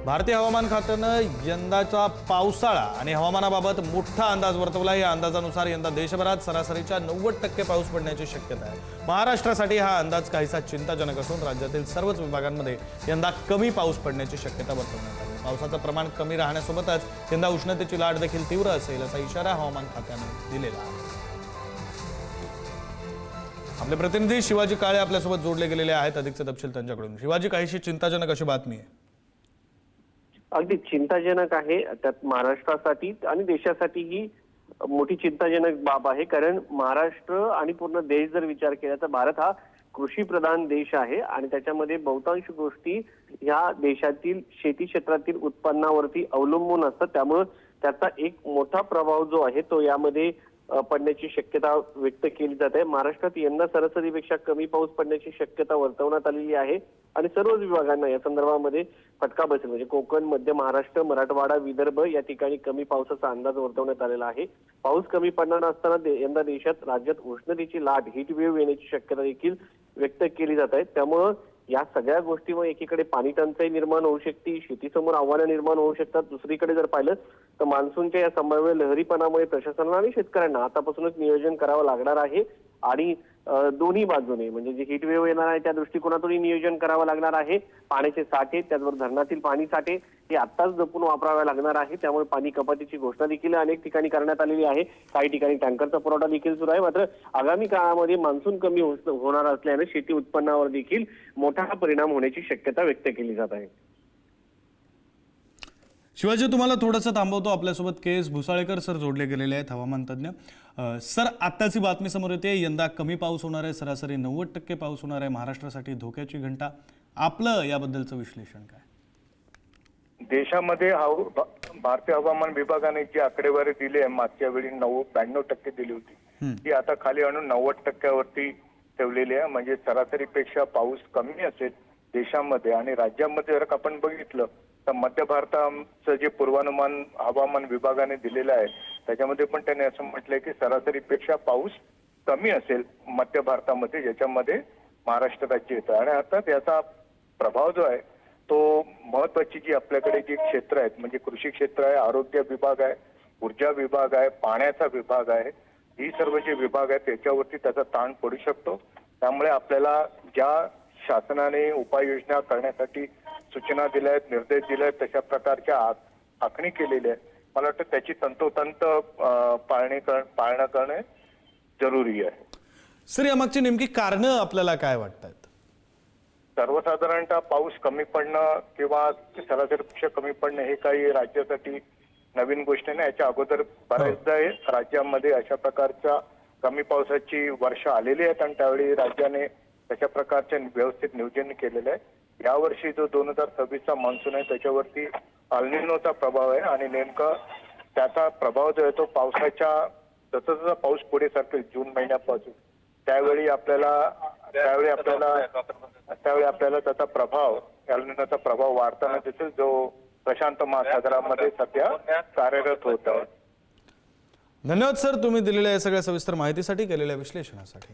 भारतीय हवामान खात्यानं यंदाचा पावसाळा आणि हवामानाबाबत मोठा अंदाज वर्तवला। या अंदाजानुसार यंदा देशभरात सरासरीच्या 90% पाऊस पडण्याची शक्यता आहे। महाराष्ट्रासाठी हा अंदाज काहीसा चिंताजनक असून राज्यातील सर्वच विभागांमध्ये यंदा कमी पाऊस पडण्याची शक्यता वर्तवण्यात आली। पावसाचं प्रमाण कमी राहण्यासोबतच यंदा उष्णतेची लाट देखील तीव्र असेल असा इशारा हवामान खात्याने दिलेला आहे। आपले प्रतिनिधी शिवाजी काळे आपल्यासोबत जोडले गेलेले आहेत। अधिकचे तपशील त्यांच्याकडून। शिवाजी, काहीशी चिंताजनक अशी बातमी आहे। अगदी चिंताजनक आहे। त्यात महाराष्ट्रासाठी आणि देशासाठी ही मोठी चिंताजनक बाब आहे। कारण महाराष्ट्र आणि पूर्ण देश जर विचार केला तर भारत हा कृषी प्रधान देश आहे आणि त्याच्यामध्ये बहुतांश गोष्टी या देशातील शेती क्षेत्रातील उत्पन्नावरती अवलंबून असतात। त्यामुळे त्याचा एक मोठा प्रभाव जो आहे तो यामध्ये पडण्याची शक्यता व्यक्त केली जाते। महाराष्ट्रात यंदा सरासरीपेक्षा कमी पाऊस पडण्याची शक्यता वर्तवण्यात आलेली आहे आणि सर्वच विभागांना या संदर्भामध्ये फटका बसेल। म्हणजे कोकण, मध्य महाराष्ट्र, मराठवाडा, विदर्भ या ठिकाणी कमी पावसाचा अंदाज वर्तवण्यात आलेला आहे। पाऊस कमी पडणार असताना यंदा देशात राज्यात उष्णतेची लाट, हीट वेव्ह येण्याची शक्यता देखील व्यक्त केली जात आहे। त्यामुळे या सगळ्या गोष्टीमुळे एकीकडे पाणी टंचाई निर्माण होऊ शकते, शेतीसमोर आव्हानं निर्माण होऊ शकतात। दुसरीकडे जर पाहिलं तर मान्सूनच्या या संभाव्य लहरीपणामुळे प्रशासनाला आणि शेतकऱ्यांना आतापासूनच नियोजन करावं लागणार आहे आणि दोन्ही बाजूने म्हणजे जे हीट वेव्ह येणार आहे त्या दृष्टिकोनातूनही नियोजन करावं लागणार आहे। पाण्याचे साठे, त्याचबरोबर धरणातील पाणी साठे हे आत्ताच जपून वापरावे लागणार आहे। त्यामुळे पाणी कपातीची घोषणा देखील अनेक ठिकाणी करण्यात आलेली आहे। काही ठिकाणी टँकरचा पुरवठा देखील सुरू आहे। मात्र आगामी काळामध्ये मान्सून कमी होणार असल्याने शेती उत्पन्नावर देखील मोठा परिणाम होण्याची शक्यता व्यक्त केली जात आहे। शिवाजी, तुम्हाला थोडंसं थांबवतो। आपल्यासोबत के.एस. भुसाळेकर सर जोडले गेलेले आहेत, हवामान तज्ज्ञ। सर, आत्ताची बातमी समोर येते, यंदा कमी पाऊस होणार आहे, सरासरी 90% पाऊस होणार आहे, महाराष्ट्रासाठी धोक्याची घंटा। आपलं याबद्दलचं विश्लेषण काय? देशामध्ये भारतीय हवामान विभागाने जी आकडेवारी दिली आहे मागच्या वेळी 92% दिली होती, ती आता खाली आणून 90%वरती ठेवलेली आहे। म्हणजे सरासरीपेक्षा पाऊस कमी असेल देशामध्ये आणि राज्यामध्ये जर आपण बघितलं तर मध्य भारताचं जे पूर्वानुमान हवामान विभागाने दिलेलं आहे त्याच्यामध्ये पण त्याने असं म्हटलंय की सरासरीपेक्षा पाऊस कमी असेल मध्य भारतामध्ये, ज्याच्यामध्ये महाराष्ट्र राज्य येतं। आणि अर्थात याचा प्रभाव जो आहे तो महत्वाची जी आपल्याकडे जी क्षेत्र आहेत म्हणजे कृषी क्षेत्र आहे, आरोग्य विभाग आहे, ऊर्जा विभाग आहे, पाण्याचा विभाग आहे, ही सर्व जे विभाग आहेत त्याच्यावरती त्याचा ताण पडू शकतो। त्यामुळे आपल्याला ज्या शासनाने उपाययोजना करण्यासाठी सूचना दिल्या आहेत, निर्देश दिले आहेत, तशा प्रकारच्या आखणी केलेली आहे। मला वाटतं त्याची तंतोतंत पाळणं करणे जरुरी आहे। सर, यामागची नेमकी कारणं आपल्याला काय वाटतात? सर्वसाधारणतः पाऊस कमी पडणं किंवा सरासरीपेक्षा कमी पडणं हे काही राज्यासाठी नवीन गोष्ट नाही। याच्या अगोदर बऱ्याचदा राज्यामध्ये अशा प्रकारच्या कमी पावसाची वर्ष आलेली आहेत आणि त्यावेळी राज्याने तशा प्रकारचे व्यवस्थित नियोजन केलेलं आहे। यावर्षी जो 2026चा मान्सून आहे त्याच्यावरती अल निनोचा प्रभाव आहे आणि नेमका त्याचा प्रभाव जो आहे तो पावसाच्या जसं पाऊस पुढे सरकेल जून महिन्यापासून त्यावेळी आपल्याला त्याचा प्रभाव, अल निनोचा प्रभाव वाढताना दिसेल, जो प्रशांत महासागरामध्ये सध्या कार्यरत होत आहे। धन्यवाद सर, तुम्ही दिलेल्या या सगळ्या सविस्तर माहितीसाठी, केलेल्या विश्लेषणासाठी।